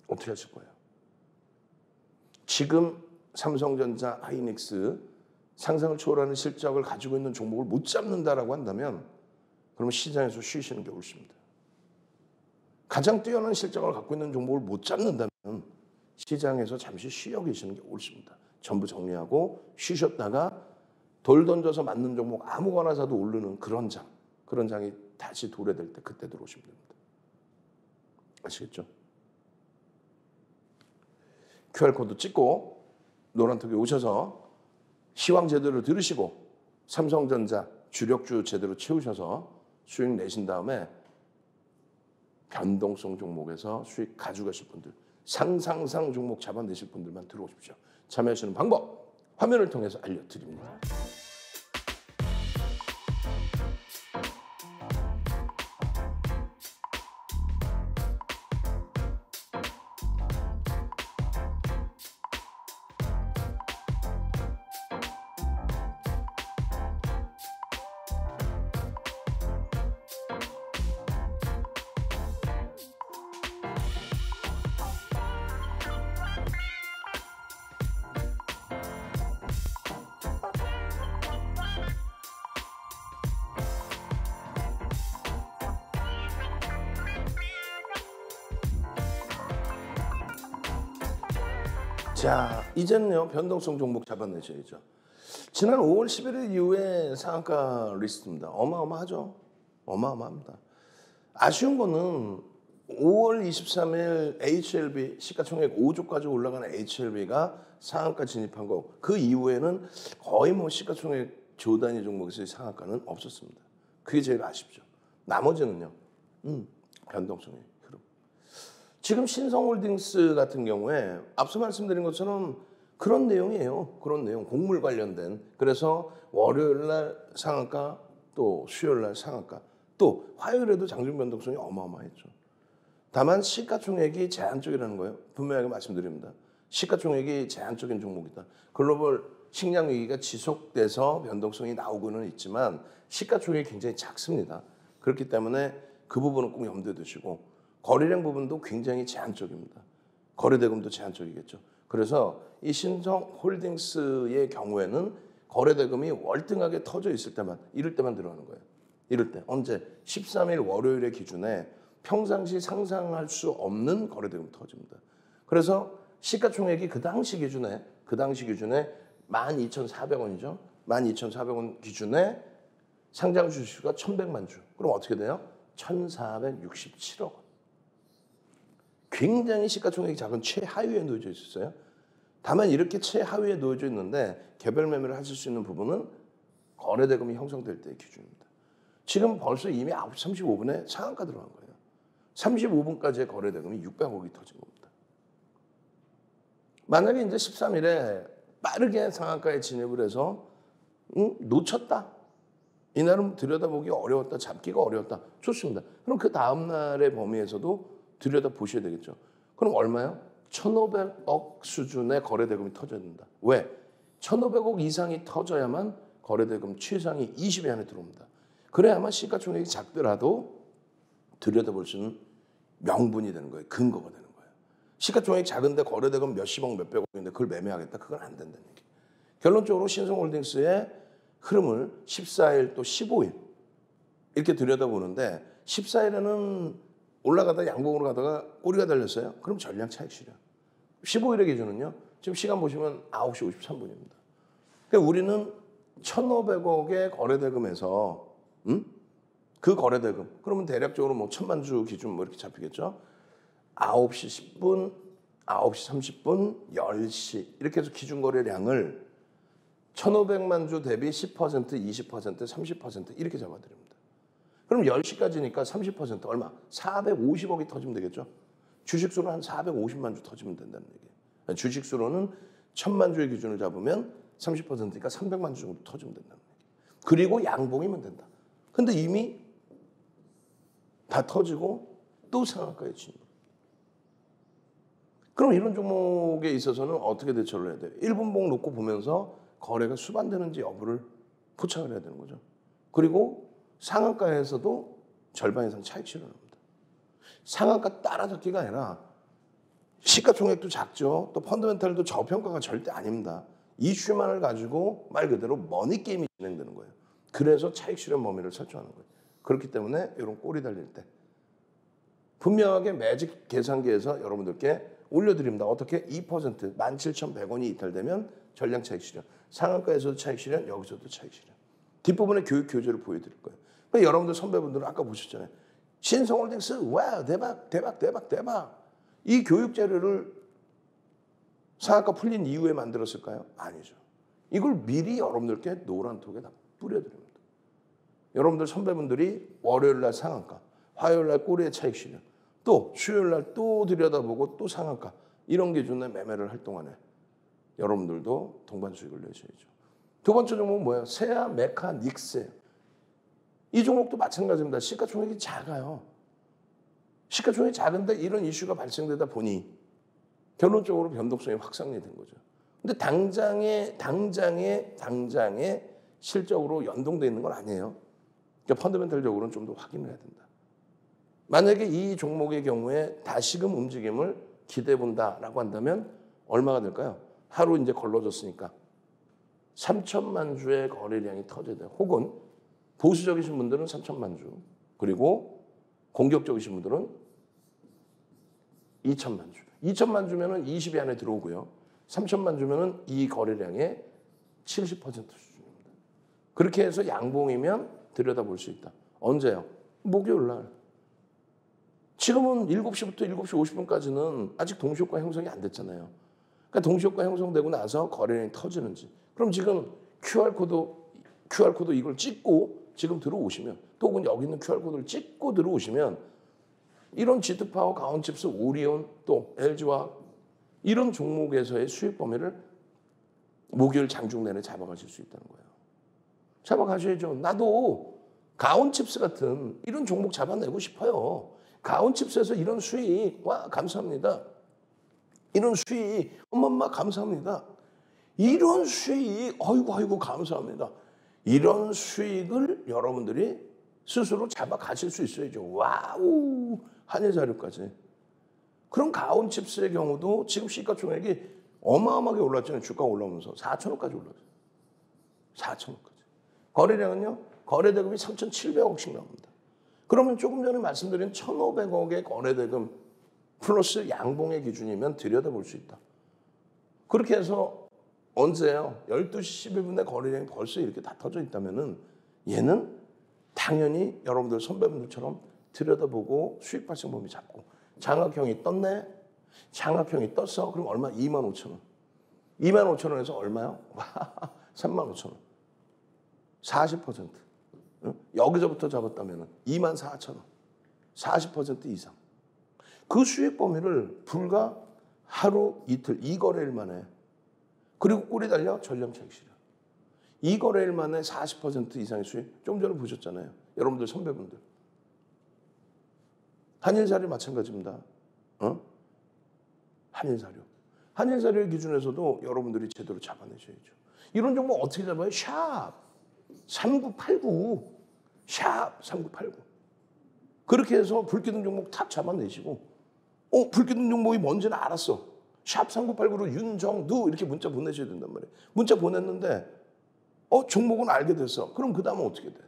어떻게 하실 거예요? 지금 삼성전자 하이닉스 상상을 초월하는 실적을 가지고 있는 종목을 못 잡는다라고 한다면 그러면 시장에서 쉬시는 게 옳습니다. 가장 뛰어난 실적을 갖고 있는 종목을 못 잡는다면 시장에서 잠시 쉬어 계시는 게 옳습니다. 전부 정리하고 쉬셨다가 돌 던져서 맞는 종목 아무거나 사도 오르는 그런 장이 다시 도래될 때 그때 들어오시면 됩니다. 아시겠죠? QR코드 찍고 노란톡에 오셔서 시황 제대로 들으시고 삼성전자 주력주 제대로 채우셔서 수익 내신 다음에 변동성 종목에서 수익 가져가실 분들, 상상상 종목 잡아내실 분들만 들어오십시오. 참여하시는 방법 화면을 통해서 알려드립니다. 자, 이제는요 변동성 종목 잡아내셔야죠. 지난 5월 11일 이후에 상한가 리스트입니다. 어마어마하죠. 어마어마합니다. 아쉬운 거는 5월 23일 HLB 시가총액 5조까지 올라가는 HLB가 상한가 진입한 거. 그 이후에는 거의 뭐 시가총액 조 단위 종목에서의 상한가는 없었습니다. 그게 제일 아쉽죠. 나머지는요. 변동성이 흐름. 지금 신성홀딩스 같은 경우에 앞서 말씀드린 것처럼 그런 내용이에요. 그런 내용, 곡물 관련된. 그래서 월요일 날 상한가, 또 수요일 날 상한가, 또 화요일에도 장중 변동성이 어마어마했죠. 다만 시가총액이 제한적이라는 거예요. 분명하게 말씀드립니다. 시가총액이 제한적인 종목이다. 글로벌 식량 위기가 지속돼서 변동성이 나오고는 있지만 시가총액이 굉장히 작습니다. 그렇기 때문에 그 부분은 꼭 염두에 두시고 거래량 부분도 굉장히 제한적입니다. 거래대금도 제한적이겠죠. 그래서 이 신성홀딩스의 경우에는 거래대금이 월등하게 터져 있을 때만, 이럴 때만 들어가는 거예요. 이럴 때. 언제? 13일 월요일의 기준에 평상시 상상할 수 없는 거래대금 터집니다. 그래서 시가총액이 그 당시 기준에 12,400원이죠. 12,400원 기준에 상장 주수가 1,100만 주. 그럼 어떻게 돼요? 1,467억 원. 굉장히 시가총액이 작은 최하위에 놓여져 있었어요. 다만 이렇게 최하위에 놓여져 있는데 개별 매매를 하실 수 있는 부분은 거래대금이 형성될 때의 기준입니다. 지금 벌써 이미 9시 35분에 상한가 들어간 거예요. 35분까지의 거래대금이 600억이 터진 겁니다. 만약에 이제 13일에 빠르게 상한가에 진입을 해서 놓쳤다. 이날은 들여다보기 어려웠다. 잡기가 어려웠다. 좋습니다. 그럼 그 다음날의 범위에서도 들여다보셔야 되겠죠. 그럼 얼마요? 1,500억 수준의 거래대금이 터져야 된다. 왜? 1,500억 이상이 터져야만 거래대금 최상위 20위 안에 들어옵니다. 그래야만 시가총액이 작더라도 들여다볼 수 있는 명분이 되는 거예요. 근거가 되는 거예요. 시가총액이 작은데 거래대금 몇십억 몇백억인데 그걸 매매하겠다? 그건 안 된다는 얘기예요. 결론적으로 신성홀딩스의 흐름을 14일 또 15일 이렇게 들여다보는데 14일에는 올라가다 양봉으로 가다가 꼬리가 달렸어요. 그럼 전량 차익 실현. 15일의 기준은요. 지금 시간 보시면 9시 53분입니다. 그러니까 우리는 1,500억의 거래대금에서 그 거래대금 그러면 대략적으로 뭐 1,000만 주 기준 뭐 이렇게 잡히겠죠. 9시 10분, 9시 30분, 10시 이렇게 해서 기준 거래량을 1,500만 주 대비 10%, 20%, 30% 이렇게 잡아드립니다. 그럼 10시까지니까 30% 얼마? 450억이 터지면 되겠죠. 주식수로 한 450만 주 터지면 된다는 얘기예요. 주식수로는 1,000만 주의 기준을 잡으면 30%니까 300만 주 정도 터지면 된다는 얘기예요. 그리고 양봉이면 된다. 근데 이미 다 터지고 또 상한가에 진입. 그럼 이런 종목에 있어서는 어떻게 대처를 해야 돼요? 1분봉 놓고 보면서 거래가 수반되는지 여부를 포착을 해야 되는 거죠. 그리고 상한가에서도 절반 이상 차익 실현합니다. 상한가 따라잡기가 아니라 시가총액도 작죠. 또 펀더멘탈도 저평가가 절대 아닙니다. 이슈만을 가지고 말 그대로 머니 게임이 진행되는 거예요. 그래서 차익 실현 범위를 설정하는 거예요. 그렇기 때문에 이런 꼬리 달릴 때 분명하게 매직 계산기에서 여러분들께 올려드립니다. 어떻게? 2% 17,100원이 이탈되면 전량 차익 실현. 상한가에서도 차익 실현, 여기서도 차익 실현. 뒷부분에 교육 교재를 보여드릴 거예요. 그러니까 여러분들 선배분들은 아까 보셨잖아요. 신성홀딩스 와 대박 대박 대박 대박. 이 교육 자료를 상한가 풀린 이후에 만들었을까요? 아니죠. 이걸 미리 여러분들께 노란 톡에 다 뿌려드립니다. 여러분들 선배분들이 월요일날 상한가, 화요일날 꼬리의 차익 실현, 또 수요일날 또 들여다보고 또 상한가 이런 기준의 매매를 할 동안에 여러분들도 동반 수익을 내셔야죠. 두 번째 종목은 뭐예요? 세아 메카닉스예요. 이 종목도 마찬가지입니다. 시가총액이 작아요. 시가총액이 작은데 이런 이슈가 발생되다 보니 결론적으로 변동성이 확산이 된 거죠. 근데 당장에 실적으로 연동되어 있는 건 아니에요. 그러니까 펀더멘탈적으로는 좀 더 확인을 해야 된다. 만약에 이 종목의 경우에 다시금 움직임을 기대해 본다라고 한다면 얼마가 될까요? 하루 이제 걸러졌으니까 3천만 주의 거래량이 터져야 돼요. 혹은 보수적이신 분들은 3천만 주, 그리고 공격적이신 분들은 2천만 주. 2천만 주면은 20위 안에 들어오고요. 3천만 주면은 이 거래량의 70% 수준입니다. 그렇게 해서 양봉이면 들여다볼 수 있다. 언제요? 목요일 날. 지금은 7시부터 7시 50분까지는 아직 동시효과 형성이 안 됐잖아요. 그러니까 동시효과 형성되고 나서 거래량이 터지는지. 그럼 지금 QR코드 이걸 찍고 지금 들어오시면, 또 혹은 여기 있는 QR코드를 찍고 들어오시면 이런 지트파워, 가온칩스, 오리온, 또 LG와 이런 종목에서의 수익 범위를 목요일 장중 내내 잡아가실 수 있다는 거예요. 잡아가셔야죠. 나도 가온칩스 같은 이런 종목 잡아내고 싶어요. 가온칩스에서 이런 수익, 와 감사합니다. 이런 수익, 엄마 감사합니다. 이런 수익, 아이고 감사합니다. 이런 수익을 여러분들이 스스로 잡아가실 수 있어야죠. 와우, 한일자료까지. 그럼 가온칩스의 경우도 지금 시가총액이 어마어마하게 올랐잖아요. 주가가 올라오면서 4천원까지 올랐어요. 4천원까지. 거래량은요, 거래대금이 3,700억씩 나옵니다. 그러면 조금 전에 말씀드린 1,500억의 거래대금 플러스 양봉의 기준이면 들여다볼 수 있다. 그렇게 해서 언제요? 12시 11분에 거래량이 벌써 이렇게 다 터져 있다면은 얘는 당연히 여러분들 선배분들처럼 들여다보고 수익 발생 범위 잡고 장악형이 떴네? 장악형이 떴어? 그럼 얼마? 25,000원. 25,000원에서 얼마요? 35,000원. 40%. 응? 여기서부터 잡았다면 24,000원. 40% 이상. 그 수익 범위를 불과 하루 이틀 이 거래일 만에, 그리고 꿀이 달려 전량 차익 실현. 이 거래일 만에 40% 이상의 수익. 좀 전에 보셨잖아요. 여러분들 선배분들. 한일사료 마찬가지입니다. 한일사료. 한일사료의 기준에서도 여러분들이 제대로 잡아내셔야죠. 이런 종목 어떻게 잡아요? 샵 3989. 샵 3989. 그렇게 해서 불기둥 종목 탁 잡아내시고 불기둥 종목이 뭔지는 알았어. 샵 3989로 윤정두 이렇게 문자 보내셔야 된단 말이에요. 문자 보냈는데 종목은 알게 됐어. 그럼 그 다음은 어떻게 돼?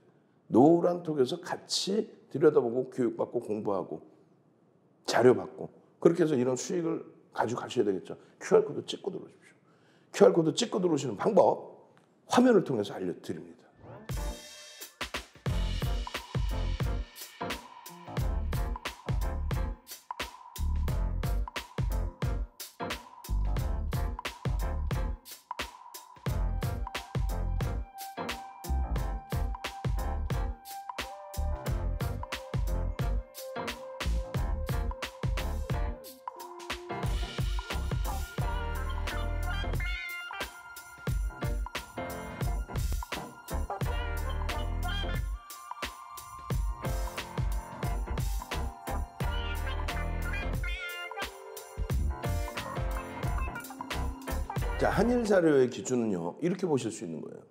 노란톡에서 같이 들여다보고 교육받고 공부하고 자료받고 그렇게 해서 이런 수익을 가지고 가셔야 되겠죠. QR코드 찍고 들어오십시오. QR코드 찍고 들어오시는 방법 화면을 통해서 알려드립니다. 자, 한일사료의 기준은요. 이렇게 보실 수 있는 거예요.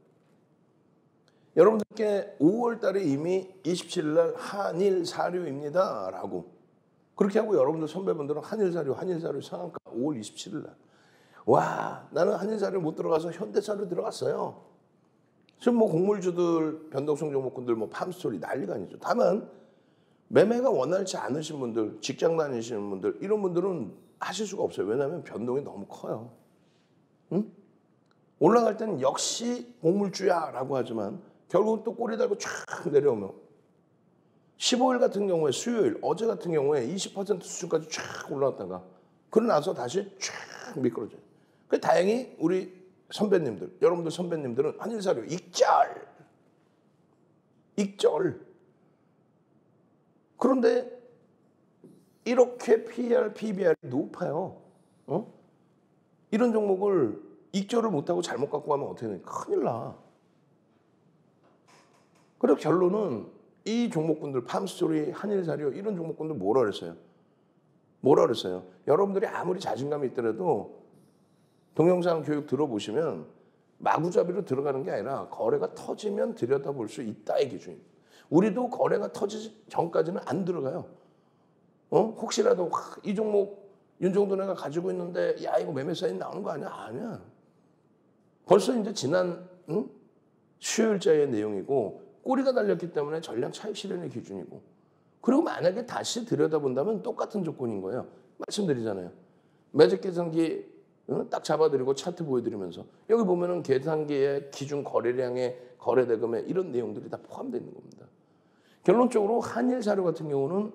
여러분들께 5월 달에 이미 27일 날 한일사료입니다. 라고. 그렇게 하고 여러분들 선배분들은 한일사료 상한가 5월 27일 날. 와, 나는 한일사료 못 들어가서 현대사료 들어갔어요. 지금 뭐 곡물주들, 변동성 종목군들, 뭐 팜스토리 난리가 아니죠. 다만 매매가 원활치 않으신 분들, 직장 다니시는 분들 이런 분들은 하실 수가 없어요. 왜냐하면 변동이 너무 커요. 응? 올라갈 때는 역시 곡물주야라고 하지만 결국은 또 꼬리 달고 쫙 내려오면 15일 같은 경우에 수요일, 어제 같은 경우에 20% 수준까지 쫙 올라왔다가 그러고 나서 다시 쫙 미끄러져요. 그래서 다행히 우리 선배님들, 여러분들 선배님들은 한일사료 익절. 그런데 이렇게 PER, PBR이 높아요. 이런 종목을 익절을 못하고 잘못 갖고 가면 어떻게 되냐. 큰일 나. 그리고 결론은 이 종목군들, 팜스토리, 한일사료 이런 종목군들 뭐라 그랬어요? 여러분들이 아무리 자신감이 있더라도 동영상 교육 들어보시면 마구잡이로 들어가는 게 아니라 거래가 터지면 들여다볼 수 있다의 기준입니다. 우리도 거래가 터지기 전까지는 안 들어가요. 혹시라도 이 종목 윤정도 내가 가지고 있는데 야 이거 매매 사인 나오는 거 아니야? 아니야. 벌써 이제 지난 수요일자의 내용이고 꼬리가 달렸기 때문에 전량 차익 실현의 기준이고 그리고 만약에 다시 들여다본다면 똑같은 조건인 거예요. 말씀드리잖아요. 매직 계산기 딱 잡아드리고 차트 보여드리면서 여기 보면은 계산기의 기준 거래량의 거래대금에 이런 내용들이 다 포함되어 있는 겁니다. 결론적으로 한일사료 같은 경우는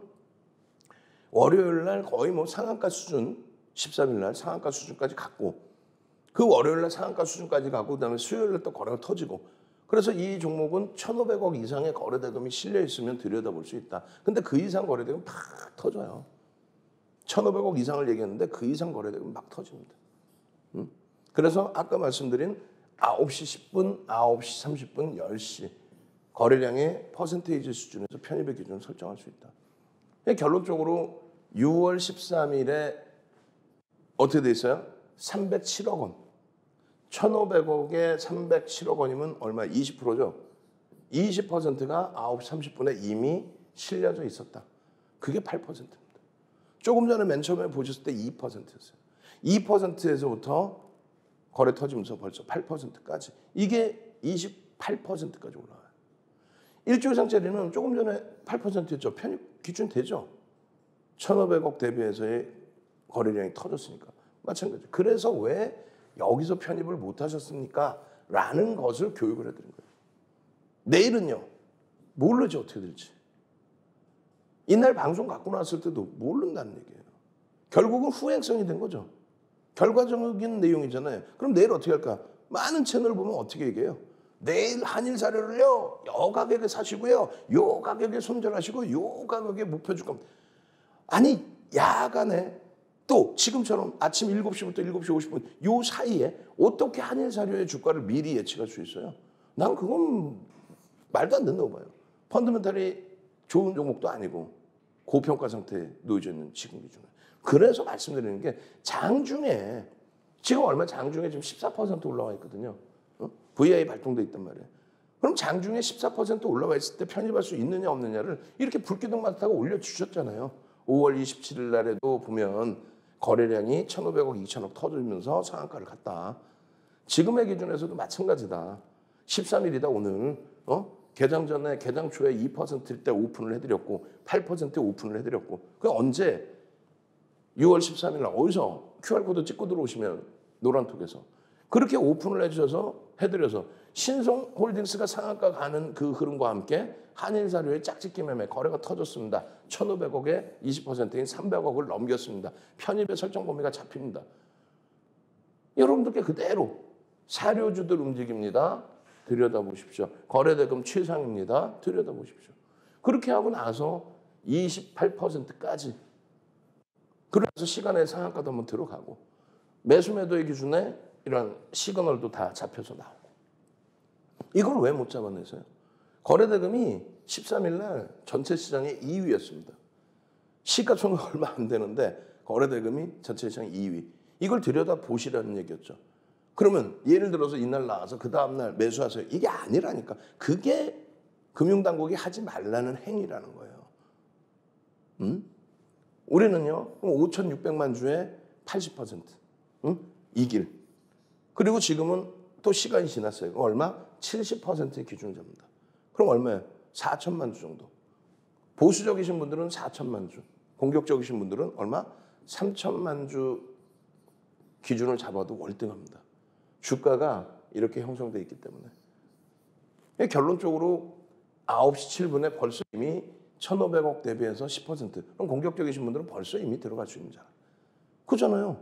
월요일 날 거의 뭐 상한가 수준 13일 날 상한가 수준까지 갔고 그 월요일 날 상한가 수준까지 가고 그다음에 수요일 날 또 거래가 터지고 그래서 이 종목은 1,500억 이상의 거래대금이 실려 있으면 들여다볼 수 있다. 근데 그 이상 거래대금 팍 터져요. 1,500억 이상을 얘기했는데 그 이상 거래대금 막 터집니다. 그래서 아까 말씀드린 9시 10분, 9시 30분, 10시 거래량의 퍼센테이지 수준에서 편입의 기준을 설정할 수 있다. 결론적으로 6월 13일에 어떻게 돼 있어요? 307억 원. 1,500억에 307억 원이면 얼마? 20%죠. 20%가 9시 30분에 이미 실려져 있었다. 그게 8%입니다. 조금 전에 맨 처음에 보셨을 때 2%였어요. 2%에서부터 거래 터지면서 벌써 8%까지. 이게 28%까지 올라와요. 일주 이상짜리는 조금 전에 8%였죠. 편입 기준 되죠. 1,500억 대비해서의 거래량이 터졌으니까. 마찬가지죠. 그래서 왜 여기서 편입을 못 하셨습니까? 라는 것을 교육을 해드린 거예요. 내일은요. 모르지 어떻게 될지. 이날 방송 갖고 나왔을 때도 모른다는 얘기예요. 결국은 후행성이 된 거죠. 결과적인 내용이잖아요. 그럼 내일 어떻게 할까? 많은 채널 보면 어떻게 얘기해요? 내일 한일사료를요. 요 가격에 사시고요. 요 가격에 손절하시고 요 가격에 목표 줄 겁니다. 아니 야간에 또 지금처럼 아침 7시부터 7시 50분 요 사이에 어떻게 한일사료의 주가를 미리 예측할 수 있어요? 난 그건 말도 안 된다고 봐요. 펀더멘탈이 좋은 종목도 아니고 고평가 상태에 놓여져 있는 지금 기준에. 그래서 말씀드리는 게 장중에 지금 얼마 장중에 지금 14% 올라와 있거든요. VI 발동돼 있단 말이에요. 그럼 장중에 14% 올라와 있을 때 편입할 수 있느냐 없느냐를 이렇게 불기둥만 타고 올려주셨잖아요. 5월 27일 날에도 보면 거래량이 1,500억, 2,000억 터지면서 상한가를 갔다. 지금의 기준에서도 마찬가지다. 13일이다 오늘. 개장 전에 개장 초에 2%일 때 오픈을 해드렸고 8%에 오픈을 해드렸고 그 언제 6월 13일 날 어디서 QR코드 찍고 들어오시면 노란톡에서 그렇게 오픈을 해드려서 신성홀딩스가 상한가 가는 그 흐름과 함께 한일사료의 짝짓기 매매 거래가 터졌습니다. 1,500억에 20%인 300억을 넘겼습니다. 편입의 설정 범위가 잡힙니다. 여러분들께 그대로 사료주들 움직입니다. 들여다보십시오. 거래대금 최상입니다. 들여다보십시오. 그렇게 하고 나서 28%까지 그래서 시간의 상한가도 한번 들어가고 매수 매도의 기준에 이런 시그널도 다 잡혀서 나오고 이걸 왜 못 잡아내세요? 거래대금이 13일 날 전체 시장의 2위였습니다. 시가총액 얼마 안 되는데 거래대금이 전체 시장 2위. 이걸 들여다보시라는 얘기였죠. 그러면 예를 들어서 이날 나와서 그 다음날 매수하세요. 이게 아니라니까. 그게 금융당국이 하지 말라는 행위라는 거예요. 우리는요. 5,600만 주에 80%. 이 길. 그리고 지금은 또 시간이 지났어요. 얼마? 70%의 기준을 잡는다. 그럼 얼마예요? 4천만 주 정도. 보수적이신 분들은 4천만 주. 공격적이신 분들은 얼마? 3천만 주 기준을 잡아도 월등합니다. 주가가 이렇게 형성되어 있기 때문에. 결론적으로 9시 7분에 벌써 이미 1,500억 대비해서 10%. 그럼 공격적이신 분들은 벌써 이미 들어갈 수 있는 자. 그잖아요.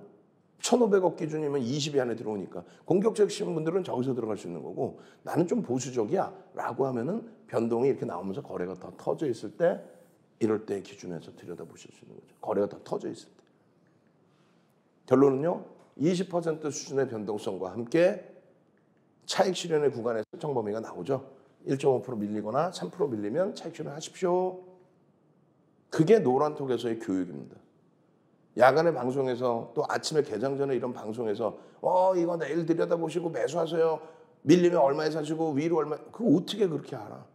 1,500억 기준이면 20위 안에 들어오니까 공격적이신 분들은 저기서 들어갈 수 있는 거고 나는 좀 보수적이야 라고 하면은 변동이 이렇게 나오면서 거래가 더 터져 있을 때 이럴 때 기준에서 들여다보실 수 있는 거죠. 거래가 더 터져 있을 때. 결론은요. 20% 수준의 변동성과 함께 차익 실현의 구간의 설정 범위가 나오죠. 1.5% 밀리거나 3% 밀리면 차익 실현하십시오. 그게 노란톡에서의 교육입니다. 야간에 방송에서 또 아침에 개장 전에 이런 방송에서 이거 내일 들여다보시고 매수하세요. 밀리면 얼마에 사시고 위로 얼마. 그거 어떻게 그렇게 알아.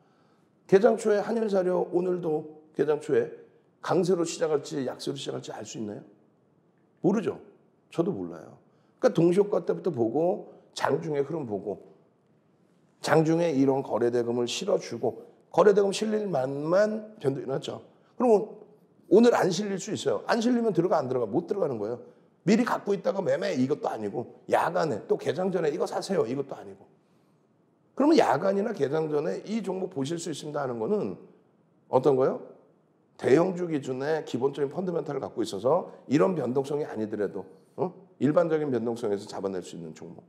개장 초에 한일사료 오늘도 개장 초에 강세로 시작할지 약세로 시작할지 알 수 있나요? 모르죠. 저도 몰라요. 그러니까 동시효과 때부터 보고 장중에 흐름 보고 장중에 이런 거래대금을 실어주고 거래대금 실릴 만만 변동이 났죠. 그러면 오늘 안 실릴 수 있어요. 안 실리면 들어가 안 들어가 못 들어가는 거예요. 미리 갖고 있다가 매매 이것도 아니고 야간에 또 개장 전에 이거 사세요 이것도 아니고. 그러면 야간이나 개장 전에 이 종목 보실 수 있습니다 하는 거는 어떤 거요? 대형주 기준의 기본적인 펀더멘탈을 갖고 있어서 이런 변동성이 아니더라도 일반적인 변동성에서 잡아낼 수 있는 종목.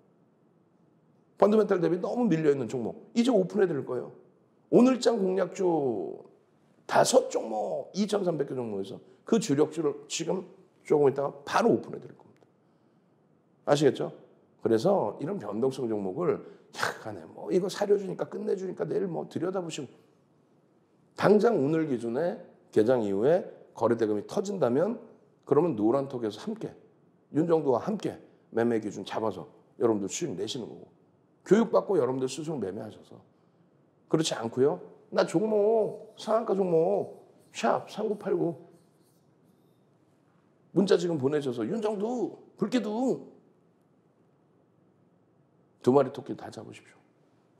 펀더멘탈 대비 너무 밀려있는 종목. 이제 오픈해 드릴 거예요. 오늘장 공략주 5종목 2,300개 종목에서 그 주력주를 지금 조금 있다가 바로 오픈해 드릴 겁니다. 아시겠죠? 그래서 이런 변동성 종목을 약간의 이거 사려주니까 끝내주니까 내일 들여다보시고 당장 오늘 기준에 개장 이후에 거래대금이 터진다면 그러면 노란톡에서 함께 윤정도와 함께 매매 기준 잡아서 여러분들 수익 내시는 거고 교육받고 여러분들 스스로 매매하셔서 그렇지 않고요. 나 종목 상한가 종목 샵 3989 문자 지금 보내셔서 윤정도 불기둥 2마리 토끼 다 잡으십시오.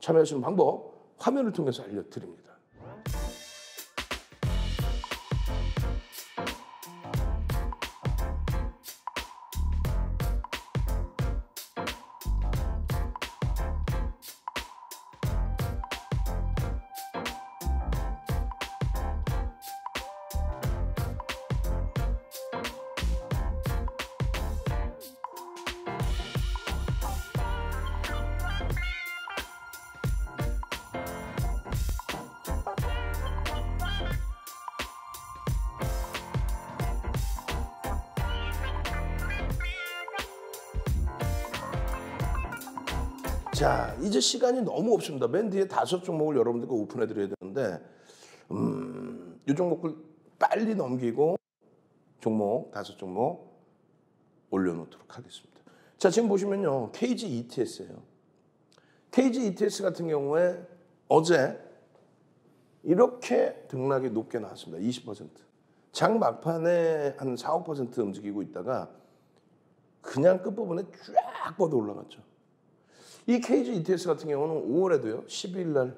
참여하시는 방법 화면을 통해서 알려드립니다. 자, 이제 시간이 너무 없습니다. 맨 뒤에 5종목을 여러분들과 오픈해 드려야 되는데 이 종목을 빨리 넘기고 종목 5종목 올려놓도록 하겠습니다. 자, 지금 보시면요. KG ETS예요. KG ETS 같은 경우에 어제 이렇게 등락이 높게 나왔습니다. 20%. 장 막판에 한 4, 5% 움직이고 있다가 그냥 끝부분에 쫙 뻗어 올라갔죠. 이 KG ETS 같은 경우는 5월에도요. 12일 날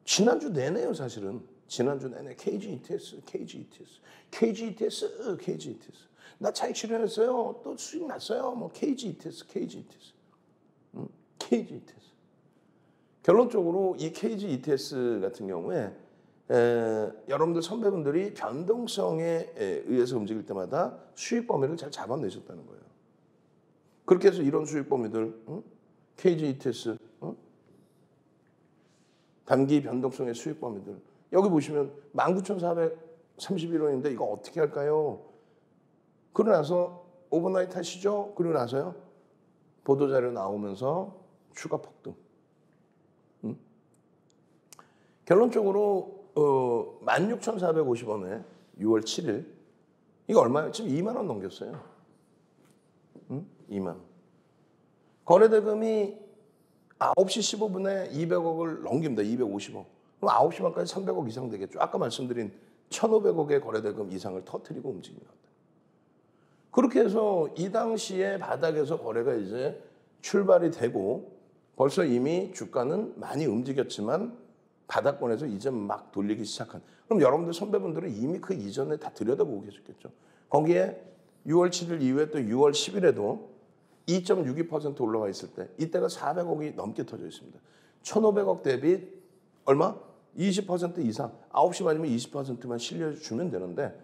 지난주 내내요, 사실은. 지난주 내내 KG ETS, KG ETS, KG ETS, KG ETS. 나 차익 실현했어요. 또 수익 났어요. 뭐 KG ETS, KG ETS. KG ETS. 결론적으로 이 KG ETS 같은 경우에 여러분들 선배분들이 변동성에 의해서 움직일 때마다 수익 범위를 잘 잡아내셨다는 거예요. 그렇게 해서 이런 수익 범위들, KG ETS, 단기 변동성의 수익 범위들. 여기 보시면 19,431원인데 이거 어떻게 할까요? 그러고 나서 오버나이트 하시죠? 그리고 나서요. 보도자료 나오면서 추가 폭등. 결론적으로 16,450원에 6월 7일 이거 얼마예요? 지금 2만 원 넘겼어요. 2만 원. 거래대금이 9시 15분에 200억을 넘깁니다. 250억. 그럼 9시 반까지 300억 이상 되겠죠. 아까 말씀드린 1,500억의 거래대금 이상을 터뜨리고 움직입니다. 그렇게 해서 이 당시에 바닥에서 거래가 이제 출발이 되고 벌써 이미 주가는 많이 움직였지만 바닥권에서 이제 막 돌리기 시작한. 그럼 여러분들 선배분들은 이미 그 이전에 다 들여다보고 계셨겠죠. 거기에 6월 7일 이후에 또 6월 10일에도 2.62% 올라와 있을 때 이때가 400억이 넘게 터져 있습니다. 1,500억 대비 얼마? 20% 이상. 9시 반이면 20%만 실려주면 되는데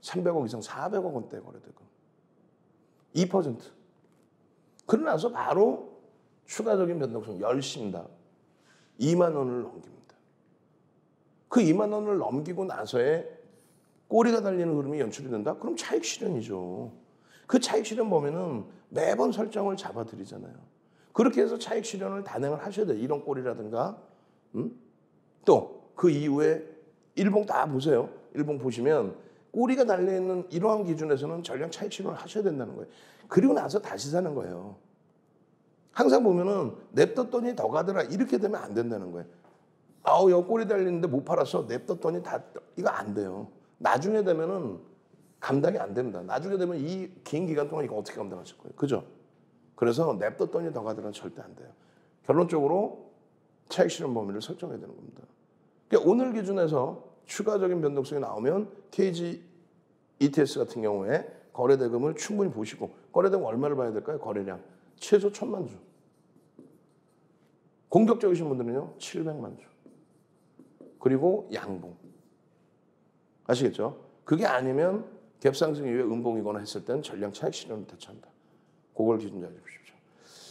300억 이상 400억 원대 거래되고 2%. 그러고 나서 바로 추가적인 변동성 열심다. 2만 원을 넘깁니다. 그 2만 원을 넘기고 나서의 꼬리가 달리는 흐름이 연출이 된다? 그럼 차익 실현이죠. 그 차익 실현 범위는 매번 설정을 잡아드리잖아요. 그렇게 해서 차익 실현을 단행을 하셔야 돼요. 이런 꼬리라든가. 또 그 이후에 일봉 다 보세요. 일봉 보시면 꼬리가 달려있는 이러한 기준에서는 전량 차익 실현을 하셔야 된다는 거예요. 그리고 나서 다시 사는 거예요. 항상 보면은 냅뒀더니 더 가더라 이렇게 되면 안 된다는 거예요. 아우 여기 꼬리 달리는데 못 팔았어. 냅뒀더니 다 이거 안 돼요. 나중에 되면은 감당이 안 됩니다. 나중에 되면 이 긴 기간 동안 이거 어떻게 감당하실 거예요? 그죠? 그래서 냅뒀더니 더 가더라는 절대 안 돼요. 결론적으로 차익 실현 범위를 설정해야 되는 겁니다. 그러니까 오늘 기준에서 추가적인 변동성이 나오면 KG ETS 같은 경우에 거래대금을 충분히 보시고 거래대금 얼마를 봐야 될까요? 거래량 최소 1,000만 주. 공격적이신 분들은요 700만 주. 그리고 양봉. 아시겠죠? 그게 아니면 갭상승 이후에 음봉이거나 했을 때는 전량 차익 실현을 대처한다. 그걸 기준 잘 보십시오.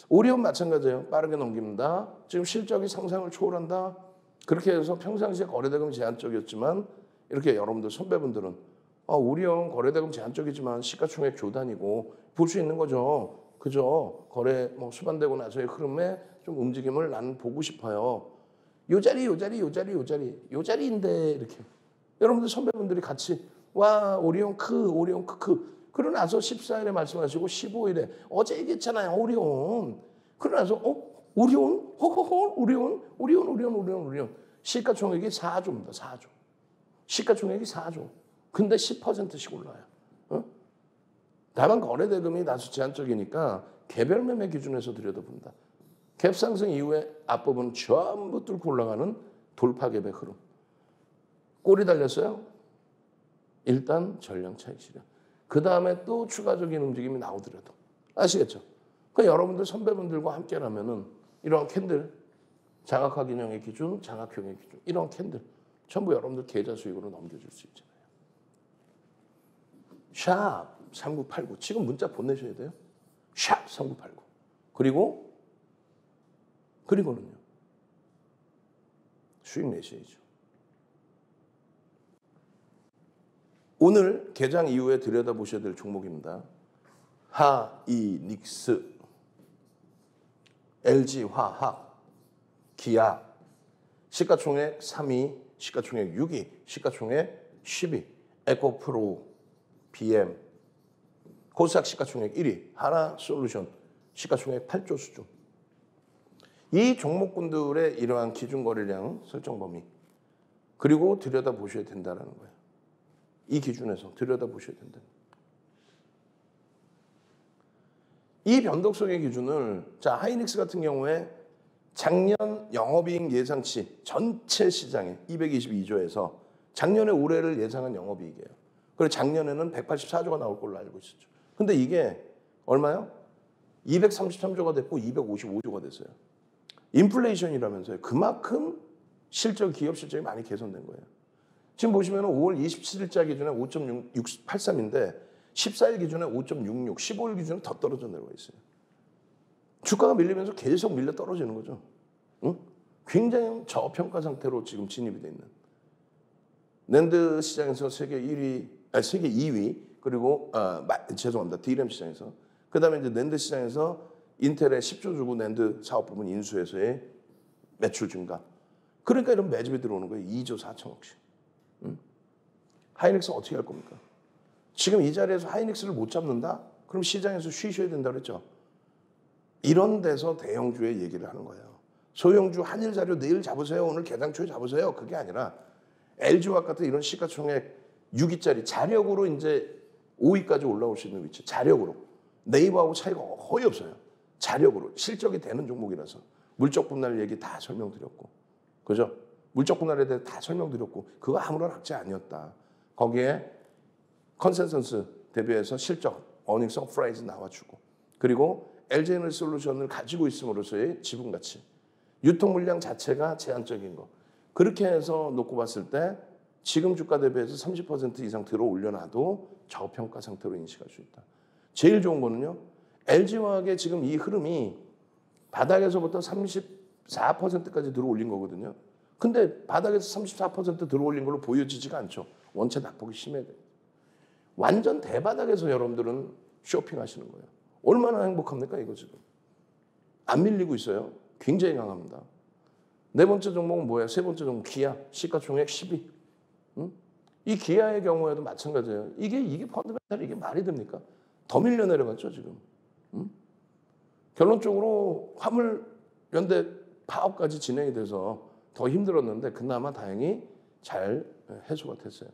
오리온 마찬가지예요. 빠르게 넘깁니다. 지금 실적이 상상을 초월한다. 그렇게 해서 평상시에 거래대금 제한적이었지만 이렇게 여러분들 선배분들은 오리온 거래대금 제한적이지만 시가총액 조단이고 볼 수 있는 거죠. 그죠? 거래 수반되고 나서의 흐름에 좀 움직임을 나는 보고 싶어요. 요 자리인데 이렇게 여러분들 선배분들이 같이 와 오리온 크크 그러고 나서 14일에 말씀하시고 15일에 어제 얘기했잖아요 오리온 그러고 나서 오리온 호호호 오리온 시가총액이 4조입니다 4조 시가총액이 4조 근데 10%씩 올라요. 다만 거래대금이 다소 제한적이니까 개별 매매 기준에서 들여다본다. 갭상승 이후에 앞부분 전부 뚫고 올라가는 돌파갭의 흐름. 꼬리 달렸어요? 일단 전량 차익 실현. 그 다음에 또 추가적인 움직임이 나오더라도. 아시겠죠? 그러니까 여러분들 선배분들과 함께라면은 이런 캔들, 장악화균형의 기준, 장악형의 기준, 이런 캔들 전부 여러분들 계좌 수익으로 넘겨줄 수 있잖아요. 샵 3989. 지금 문자 보내셔야 돼요. 샵 3989. 그리고는요. 수익 내셔야죠. 오늘 개장 이후에 들여다보셔야 될 종목입니다. 하이닉스. LG화학, 기아, 시가총액 3위, 시가총액 6위, 시가총액 10위, 에코프로, BM, 코스닥 시가총액 1위, 하나솔루션, 시가총액 8조 수준. 이 종목군들의 이러한 기준 거래량 설정 범위, 그리고 들여다보셔야 된다는 거예요. 이 기준에서 들여다보셔야 된다. 이 변동성의 기준을, 자, 하이닉스 같은 경우에 작년 영업이익 예상치 전체 시장에 222조에서 작년에 올해를 예상한 영업이익이에요. 그리고 작년에는 184조가 나올 걸로 알고 있었죠. 근데 이게 얼마요? 233조가 됐고 255조가 됐어요. 인플레이션이라면서요. 그만큼 기업 실적이 많이 개선된 거예요. 지금 보시면 5월 27일자 기준에 5.683인데 14일 기준에 5.66, 15일 기준에 더 떨어져 내려가 있어요. 주가가 밀리면서 계속 밀려 떨어지는 거죠. 응? 굉장히 저평가 상태로 지금 진입이 돼 있는. 낸드 시장에서 세계 2위, 그리고 죄송합니다. D램 시장에서. 그다음에 이제 낸드 시장에서 인텔에 10조 주고 낸드 사업 부분 인수해서의 매출 증가. 그러니까 이런 매집이 들어오는 거예요. 2조 4천억씩. 응? 하이닉스 어떻게 할 겁니까? 지금 이 자리에서 하이닉스를 못 잡는다? 그럼 시장에서 쉬셔야 된다 그랬죠. 이런 데서 대형주의 얘기를 하는 거예요. 소형주 한일 자료 내일 잡으세요. 오늘 개당초에 잡으세요. 그게 아니라 LG화학 같은 이런 시가총액 6위짜리 자력으로 이제 5위까지 올라올 수 있는 위치. 자력으로. 네이버하고 차이가 거의 없어요. 자력으로. 실적이 되는 종목이라서. 물적 분할 얘기 다 설명드렸고. 그죠? 물적 분할에 대해 다 설명드렸고 그거 아무런 악재 아니었다. 거기에 컨센서스 대비해서 실적, 어닝 서프라이즈 나와주고 그리고 LG에너지솔루션을 가지고 있음으로써의 지분 가치, 유통 물량 자체가 제한적인 거. 그렇게 해서 놓고 봤을 때 지금 주가 대비해서 30% 이상 들어 올려놔도 저평가 상태로 인식할 수 있다. 제일 좋은 거는요. LG화학의 지금 이 흐름이 바닥에서부터 34%까지 들어 올린 거거든요. 근데 바닥에서 34% 들어 올린 걸로 보여지지가 않죠. 원체 낙폭이 심해요. 완전 대바닥에서 여러분들은 쇼핑하시는 거예요. 얼마나 행복합니까 이거 지금. 안 밀리고 있어요. 굉장히 강합니다. 네 번째 종목은 뭐예요? 세 번째 종목 기아. 시가총액 10위. 응? 이 기아의 경우에도 마찬가지예요. 이게 펀드멘탈 이게 말이 됩니까? 더 밀려 내려갔죠 지금. 응? 결론적으로 화물 연대 파업까지 진행이 돼서 더 힘들었는데 그나마 다행히 잘 해소가 됐어요.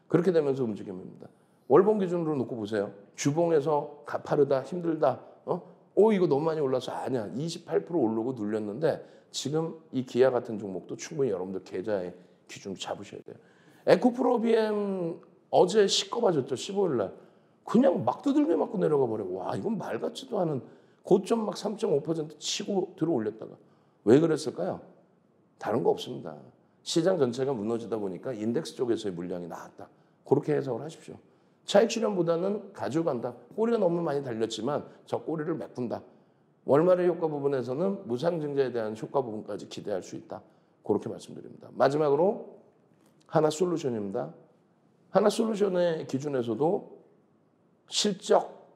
그렇게 되면서 움직임입니다. 월봉 기준으로 놓고 보세요. 주봉에서 가파르다, 힘들다. 이거 너무 많이 올라서 아니야. 28% 오르고 눌렸는데 지금 이 기아 같은 종목도 충분히 여러분들 계좌의 기준 잡으셔야 돼요. 에코프로 BM 어제 시꺼봐졌죠. 15일 날. 그냥 막 두들겨 맞고 내려가 버려. 와, 이건 말 같지도 않은 고점 막 3.5% 치고 들어 올렸다가. 왜 그랬을까요? 다른 거 없습니다. 시장 전체가 무너지다 보니까 인덱스 쪽에서의 물량이 나왔다. 그렇게 해석을 하십시오. 차익 실현보다는 가져간다. 꼬리가 너무 많이 달렸지만 저 꼬리를 메꾼다. 월말의 효과 부분에서는 무상증자에 대한 효과 부분까지 기대할 수 있다. 그렇게 말씀드립니다. 마지막으로 하나솔루션입니다. 하나솔루션의 기준에서도 실적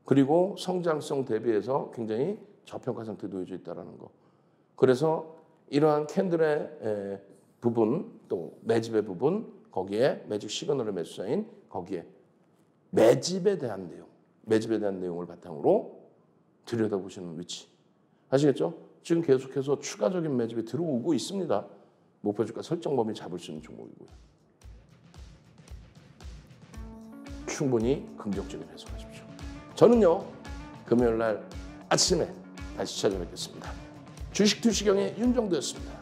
그리고 성장성 대비해서 굉장히 저평가 상태에 놓여져 있다는 거. 그래서 이러한 캔들의 부분 또 매집의 부분 거기에 매직 시그널의 매수자인 거기에 매집에 대한 내용을 바탕으로 들여다보시는 위치. 아시겠죠? 지금 계속해서 추가적인 매집이 들어오고 있습니다. 목표주가 설정 범위 잡을 수 있는 종목이고요. 충분히 긍정적인 해석하십시오. 저는요. 금요일 날 아침에 다시 찾아뵙겠습니다. 주식 투시경의 윤정도였습니다.